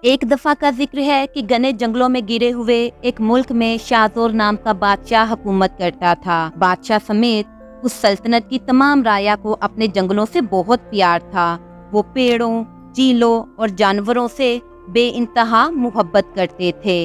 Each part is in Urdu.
ایک دفعہ کا ذکر ہے کہ گھنے جنگلوں میں گرے ہوئے ایک ملک میں شاہزور نام کا بادشاہ حکومت کرتا تھا۔ بادشاہ سمیت اس سلطنت کی تمام رعایا کو اپنے جنگلوں سے بہت پیار تھا۔ وہ پیڑوں، چیلوں اور جانوروں سے بے انتہا محبت کرتے تھے۔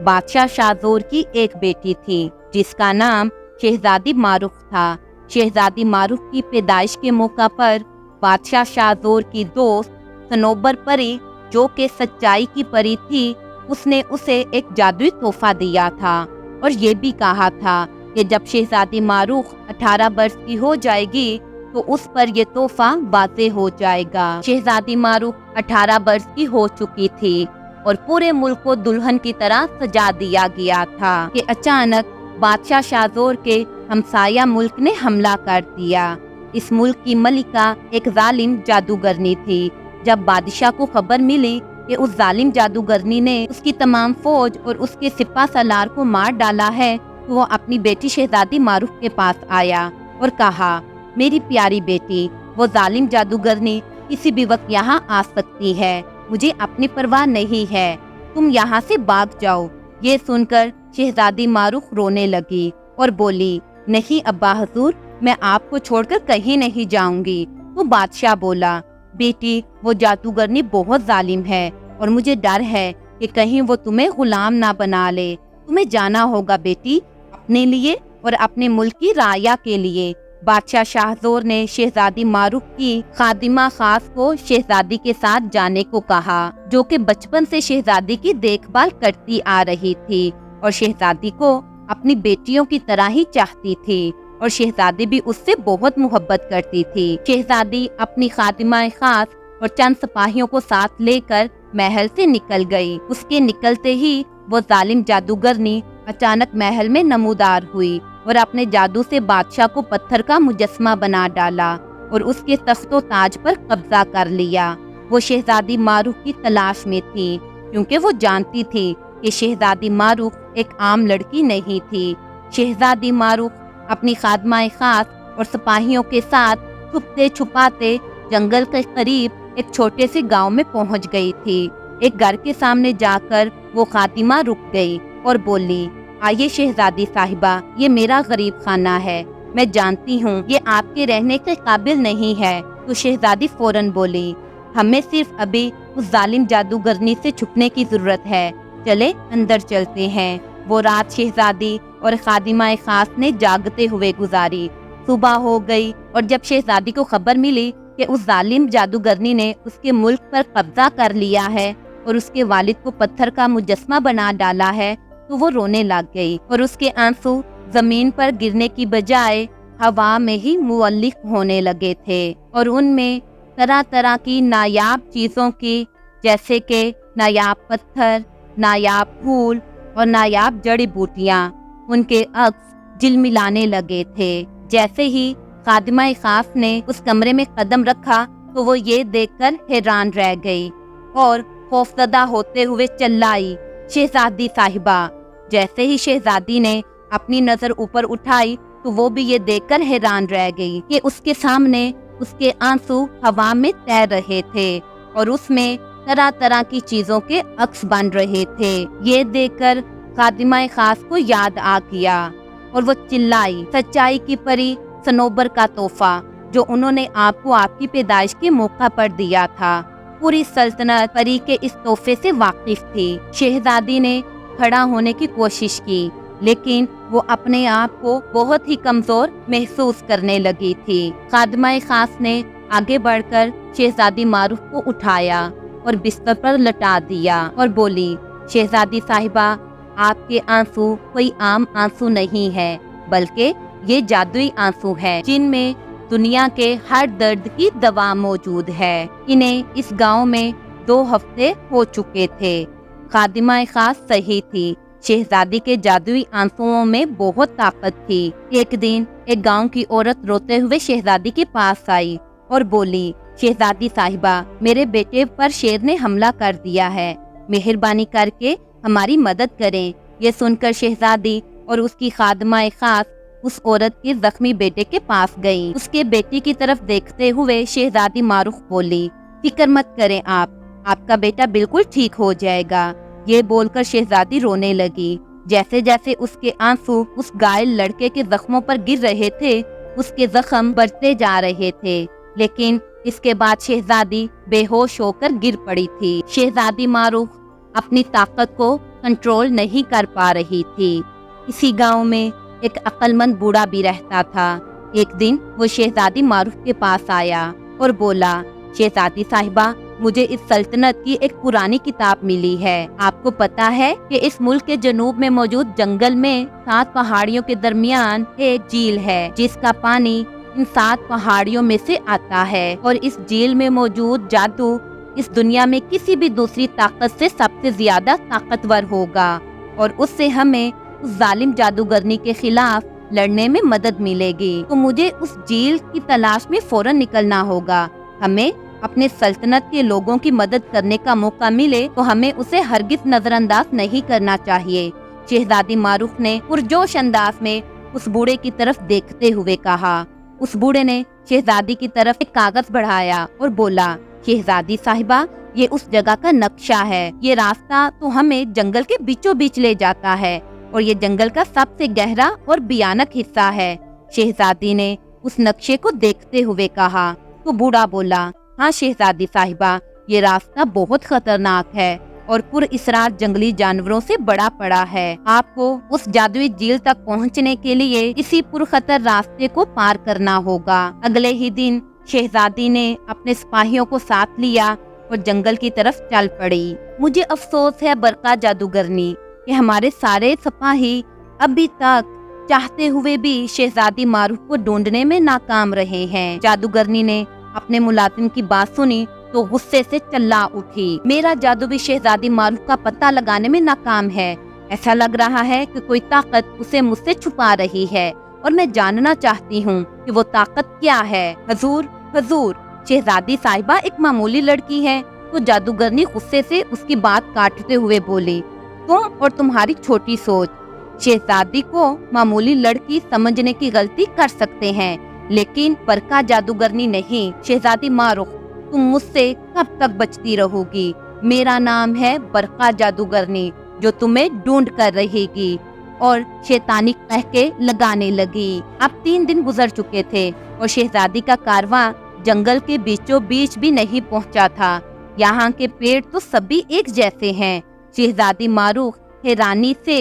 بادشاہ شاہزور کی ایک بیٹی تھی جس کا نام شہزادی معروف تھا۔ شہزادی معروف کی پیدائش کے موقع پر بادشاہ شاہزور کی دوست صنوبر پری، جو کہ سچائی کی پری تھی، اس نے اسے ایک جادوئی تحفہ دیا تھا اور یہ بھی کہا تھا کہ جب شہزادی معروف 18 برس کی ہو جائے گی تو اس پر یہ تحفہ واضح ہو جائے گا۔ شہزادی معروف 18 برس کی ہو چکی تھی اور پورے ملک کو دلہن کی طرح سجا دیا گیا تھا کہ اچانک بادشاہ شاہزور کے ہمسایہ ملک نے حملہ کر دیا۔ اس ملک کی ملکہ ایک ظالم جادوگرنی تھی۔ جب بادشاہ کو خبر ملی کہ اس ظالم جادوگرنی نے اس کی تمام فوج اور اس کے سپہ سالار کو مار ڈالا ہے تو وہ اپنی بیٹی شہزادی معروف کے پاس آیا اور کہا، میری پیاری بیٹی، وہ ظالم جادوگرنی کسی بھی وقت یہاں آ سکتی ہے، مجھے اپنی پرواہ نہیں ہے، تم یہاں سے بھاگ جاؤ۔ یہ سن کر شہزادی معروف رونے لگی اور بولی، نہیں ابا حضور، میں آپ کو چھوڑ کر کہیں نہیں جاؤں گی۔ تو بادشاہ بولا، بیٹی، وہ جادوگرنی بہت ظالم ہے اور مجھے ڈر ہے کہ کہیں وہ تمہیں غلام نہ بنا لے۔ تمہیں جانا ہوگا بیٹی، اپنے لیے اور اپنے ملک کی رعایا کے لیے۔ بادشاہ شاہزور نے شہزادی معروف کی خادمہ خاص کو شہزادی کے ساتھ جانے کو کہا، جو کہ بچپن سے شہزادی کی دیکھ بھال کرتی آ رہی تھی اور شہزادی کو اپنی بیٹیوں کی طرح ہی چاہتی تھی اور شہزادی بھی اس سے بہت محبت کرتی تھی۔ شہزادی اپنی خادمہ خاص اور چند سپاہیوں کو ساتھ لے کر محل سے نکل گئی۔ اس کے نکلتے ہی وہ ظالم جادوگرنی اچانک محل میں نمودار ہوئی اور اپنے جادو سے بادشاہ کو پتھر کا مجسمہ بنا ڈالا اور اس کے تخت و تاج پر قبضہ کر لیا۔ وہ شہزادی معروف کی تلاش میں تھی کیونکہ وہ جانتی تھی کہ شہزادی معروف ایک عام لڑکی نہیں تھی۔ شہزادی معروف اپنی خادمہ خاص اور سپاہیوں کے ساتھ چھپتے چھپاتے جنگل کے قریب ایک چھوٹے سے گاؤں میں پہنچ گئی تھی۔ ایک گھر کے سامنے جا کر وہ خادمہ رک گئی اور بولی، آئیے شہزادی صاحبہ، یہ میرا غریب خانہ ہے، میں جانتی ہوں یہ آپ کے رہنے کے قابل نہیں ہے۔ تو شہزادی فوراً بولی، ہمیں صرف ابھی اس ظالم جادوگرنی سے چھپنے کی ضرورت ہے، چلے اندر چلتے ہیں۔ وہ رات شہزادی اور خادمہ خاص نے جاگتے ہوئے گزاری۔ صبح ہو گئی اور جب شہزادی کو خبر ملی کہ اس ظالم جادوگرنی نے اس کے ملک پر قبضہ کر لیا ہے اور اس کے والد کو پتھر کا مجسمہ بنا ڈالا ہے تو وہ رونے لگ گئی اور اس کے آنسو زمین پر گرنے کی بجائے ہوا میں ہی معلق ہونے لگے تھے اور ان میں طرح طرح کی نایاب چیزوں کی، جیسے کہ نایاب پتھر، نایاب پھول اور نایاب جڑی بوٹیاں، ان کے عکس جلملانے لگے تھے۔ جیسے ہی خادمہ خاص نے اس کمرے میں قدم رکھا تو وہ یہ دیکھ کر حیران رہ گئی اور خوفزدہ ہوتے ہوئے چلائی، شہزادی صاحبہ۔ جیسے ہی شہزادی نے اپنی نظر اوپر اٹھائی تو وہ بھی یہ دیکھ کر حیران رہ گئی کہ اس کے سامنے اس کے آنسو ہوا میں تیر رہے تھے اور اس میں طرح طرح کی چیزوں کے عکس بن رہے تھے۔ یہ دیکھ کر خادمہ خاص کو یاد آ گیا اور وہ چلائی، سچائی کی پری صنوبر کا تحفہ جو انہوں نے آپ کو آپ کی پیدائش کے موقع پر دیا تھا۔ پوری سلطنت پری کے اس تحفے سے واقف تھی۔ شہزادی نے کھڑا ہونے کی کوشش کی لیکن وہ اپنے آپ کو بہت ہی کمزور محسوس کرنے لگی تھی۔ خادمہ خاص نے آگے بڑھ کر شہزادی معروف کو اٹھایا اور بستر پر لٹا دیا اور بولی، شہزادی صاحبہ، آپ کے آنسو کوئی عام آنسو نہیں ہے بلکہ یہ جادوئی آنسو ہے جن میں دنیا کے ہر درد کی دوا موجود ہے۔ انہیں اس گاؤں میں 2 ہفتے ہو چکے تھے۔ خادمہ خاص صحیح تھی، شہزادی کے جادوئی آنسوؤں میں بہت طاقت تھی۔ ایک دن ایک گاؤں کی عورت روتے ہوئے شہزادی کے پاس آئی اور بولی، شہزادی صاحبہ، میرے بیٹے پر شیر نے حملہ کر دیا ہے، مہربانی کر کے ہماری مدد کریں۔ یہ سن کر شہزادی اور اس کی خادمہ خاص اس عورت کے زخمی بیٹے کے پاس گئیں۔ اس کے بیٹی کی طرف دیکھتے ہوئے شہزادی معروف بولی، فکر مت کریں آپ، آپ کا بیٹا بالکل ٹھیک ہو جائے گا۔ یہ بول کر شہزادی رونے لگی۔ جیسے جیسے اس کے آنسو اس گھائل لڑکے کے زخموں پر گر رہے تھے، اس کے زخم بڑھتے جا رہے تھے، لیکن اس کے بعد شہزادی بے ہوش ہو کر گر پڑی تھی۔ شہزادی معروف اپنی طاقت کو کنٹرول نہیں کر پا رہی تھی۔ اسی گاؤں میں ایک عقل مند بوڑھا بھی رہتا تھا۔ ایک دن وہ شہزادی معروف کے پاس آیا اور بولا، شہزادی صاحبہ، مجھے اس سلطنت کی ایک پرانی کتاب ملی ہے۔ آپ کو پتا ہے کہ اس ملک کے جنوب میں موجود جنگل میں 7 پہاڑیوں کے درمیان ایک جھیل ہے، جس کا پانی ان 7 پہاڑیوں میں سے آتا ہے، اور اس جھیل میں موجود جادو اس دنیا میں کسی بھی دوسری طاقت سے سب سے زیادہ طاقتور ہوگا، اور اس سے ہمیں اس ظالم جادوگرنی کے خلاف لڑنے میں مدد ملے گی۔ تو مجھے اس جھیل کی تلاش میں فوراً نکلنا ہوگا۔ ہمیں اپنے سلطنت کے لوگوں کی مدد کرنے کا موقع ملے تو ہمیں اسے ہرگز نظر انداز نہیں کرنا چاہیے۔ شہزادی معروف نے پرجوش انداز میں اس بوڑھے کی طرف دیکھتے ہوئے کہا۔ اس بوڑھے نے شہزادی کی طرف ایک کاغذ بڑھایا اور بولا، شہزادی صاحبہ، یہ اس جگہ کا نقشہ ہے۔ یہ راستہ تو ہمیں جنگل کے بیچوں بیچ لے جاتا ہے، اور یہ جنگل کا سب سے گہرا اور بھیانک حصہ ہے۔ شہزادی نے اس نقشے کو دیکھتے ہوئے کہا تو بوڑھا بولا، ہاں شہزادی صاحبہ، یہ راستہ بہت خطرناک ہے اور پر اسرار جنگلی جانوروں سے بڑا پڑا ہے۔ آپ کو اس جادوئی جھیل تک پہنچنے کے لیے اسی پرخطر راستے کو پار کرنا ہوگا۔ اگلے ہی دن شہزادی نے اپنے سپاہیوں کو ساتھ لیا اور جنگل کی طرف چل پڑی۔ مجھے افسوس ہے برقع جادوگرنی کہ ہمارے سارے سپاہی ابھی تک چاہتے ہوئے بھی شہزادی معروف کو ڈھونڈنے میں ناکام رہے ہیں۔ جادوگرنی نے اپنے ملازم کی بات سنی تو غصے سے چلا اٹھی، میرا جادو بھی شہزادی معروف کا پتہ لگانے میں ناکام ہے۔ ایسا لگ رہا ہے کہ کوئی طاقت اسے مجھ سے چھپا رہی ہے، اور میں جاننا چاہتی ہوں کہ وہ طاقت کیا ہے۔ حضور، شہزادی صاحبہ ایک معمولی لڑکی ہے۔ تو جادوگرنی غصے سے اس کی بات کاٹتے ہوئے بولی، تم اور تمہاری چھوٹی سوچ شہزادی کو معمولی لڑکی سمجھنے کی غلطی کر سکتے ہیں، لیکن برقع جادوگرنی نہیں۔ شہزادی معروف، تم مجھ سے کب تک بچتی رہو گی؟ میرا نام ہے برقع جادوگرنی، جو تمہیں ڈھونڈ کر رہے گی۔ اور شیطانی قہقہے لگانے لگی۔ اب 3 دن گزر چکے تھے اور شہزادی کا کارواں جنگل کے بیچوں بیچ بھی نہیں پہنچا تھا۔ یہاں کے پیڑ تو سبھی ایک جیسے ہیں۔ شہزادی معروف حیرانی سے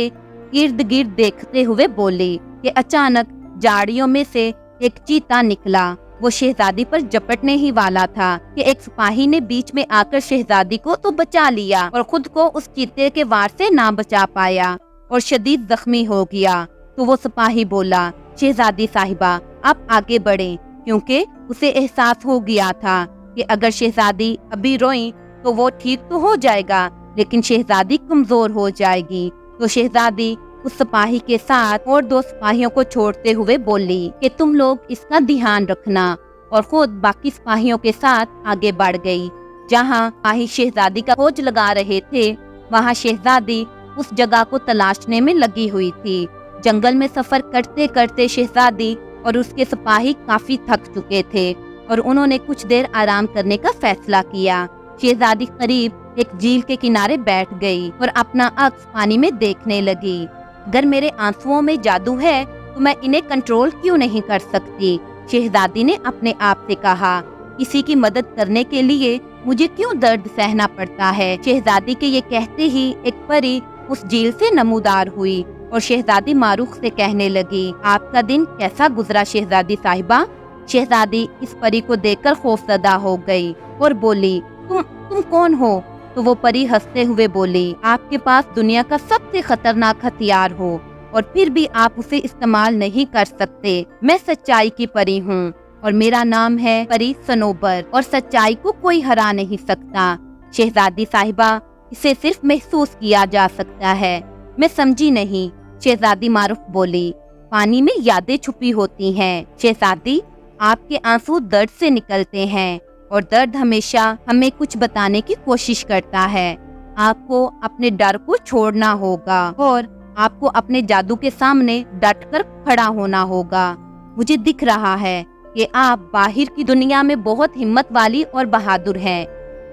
ارد گرد دیکھتے ہوئے بولی کہ اچانک جھاڑیوں میں سے ایک چیتا نکلا۔ وہ شہزادی پر جپٹنے ہی والا تھا کہ ایک سپاہی نے بیچ میں آ کر شہزادی کو تو بچا لیا، اور خود کو اس چیتے کے وار سے نہ بچا پایا اور شدید زخمی ہو گیا۔ تو وہ سپاہی بولا، شہزادی صاحبہ، آپ آگے بڑھیں، کیونکہ اسے احساس ہو گیا تھا کہ اگر شہزادی ابھی روئیں تو وہ ٹھیک تو ہو جائے گا، لیکن شہزادی کمزور ہو جائے گی۔ تو شہزادی اس سپاہی کے ساتھ اور 2 سپاہیوں کو چھوڑتے ہوئے بولی کہ تم لوگ اس کا دھیان رکھنا، اور خود باقی سپاہیوں کے ساتھ آگے بڑھ گئی۔ جہاں سپاہی شہزادی کا کھوج لگا رہے تھے، وہاں شہزادی اس جگہ کو تلاشنے میں لگی ہوئی تھی۔ جنگل میں سفر کرتے کرتے شہزادی اور اس کے سپاہی کافی تھک چکے تھے، اور انہوں نے کچھ دیر آرام کرنے کا فیصلہ کیا۔ شہزادی قریب ایک جھیل کے کنارے بیٹھ گئی اور اپنا عکس پانی میں دیکھنے لگی۔ اگر میرے آنسوؤں میں جادو ہے تو میں انہیں کنٹرول کیوں نہیں کر سکتی؟ شہزادی نے اپنے آپ سے کہا، کسی کی مدد کرنے کے لیے مجھے کیوں درد سہنا پڑتا ہے؟ شہزادی کے یہ کہتے ہی ایک پری اس جھیل سے نمودار ہوئی اور شہزادی معروف سے کہنے لگی، آپ کا دن کیسا گزرا شہزادی صاحبہ؟ شہزادی اس پری کو دیکھ کر خوفزدہ ہو گئی اور بولی، تم کون ہو؟ تو وہ پری ہنستے ہوئے بولی، آپ کے پاس دنیا کا سب سے خطرناک ہتھیار ہو اور پھر بھی آپ اسے استعمال نہیں کر سکتے۔ میں سچائی کی پری ہوں اور میرا نام ہے پری صنوبر، اور سچائی کو کوئی ہرا نہیں سکتا۔ شہزادی صاحبہ، اسے صرف محسوس کیا جا سکتا ہے، میں سمجھی نہیں۔ شہزادی معروف بولی، پانی میں یادیں چھپی ہوتی ہیں شہزادی، آپ کے آنسو درد سے نکلتے ہیں، اور درد ہمیشہ ہمیں کچھ بتانے کی کوشش کرتا ہے۔ آپ کو اپنے ڈر کو چھوڑنا ہوگا اور آپ کو اپنے جادو کے سامنے ڈٹ کر کھڑا ہونا ہوگا۔ مجھے دکھ رہا ہے کہ آپ باہر کی دنیا میں بہت ہمت والی اور بہادر ہیں،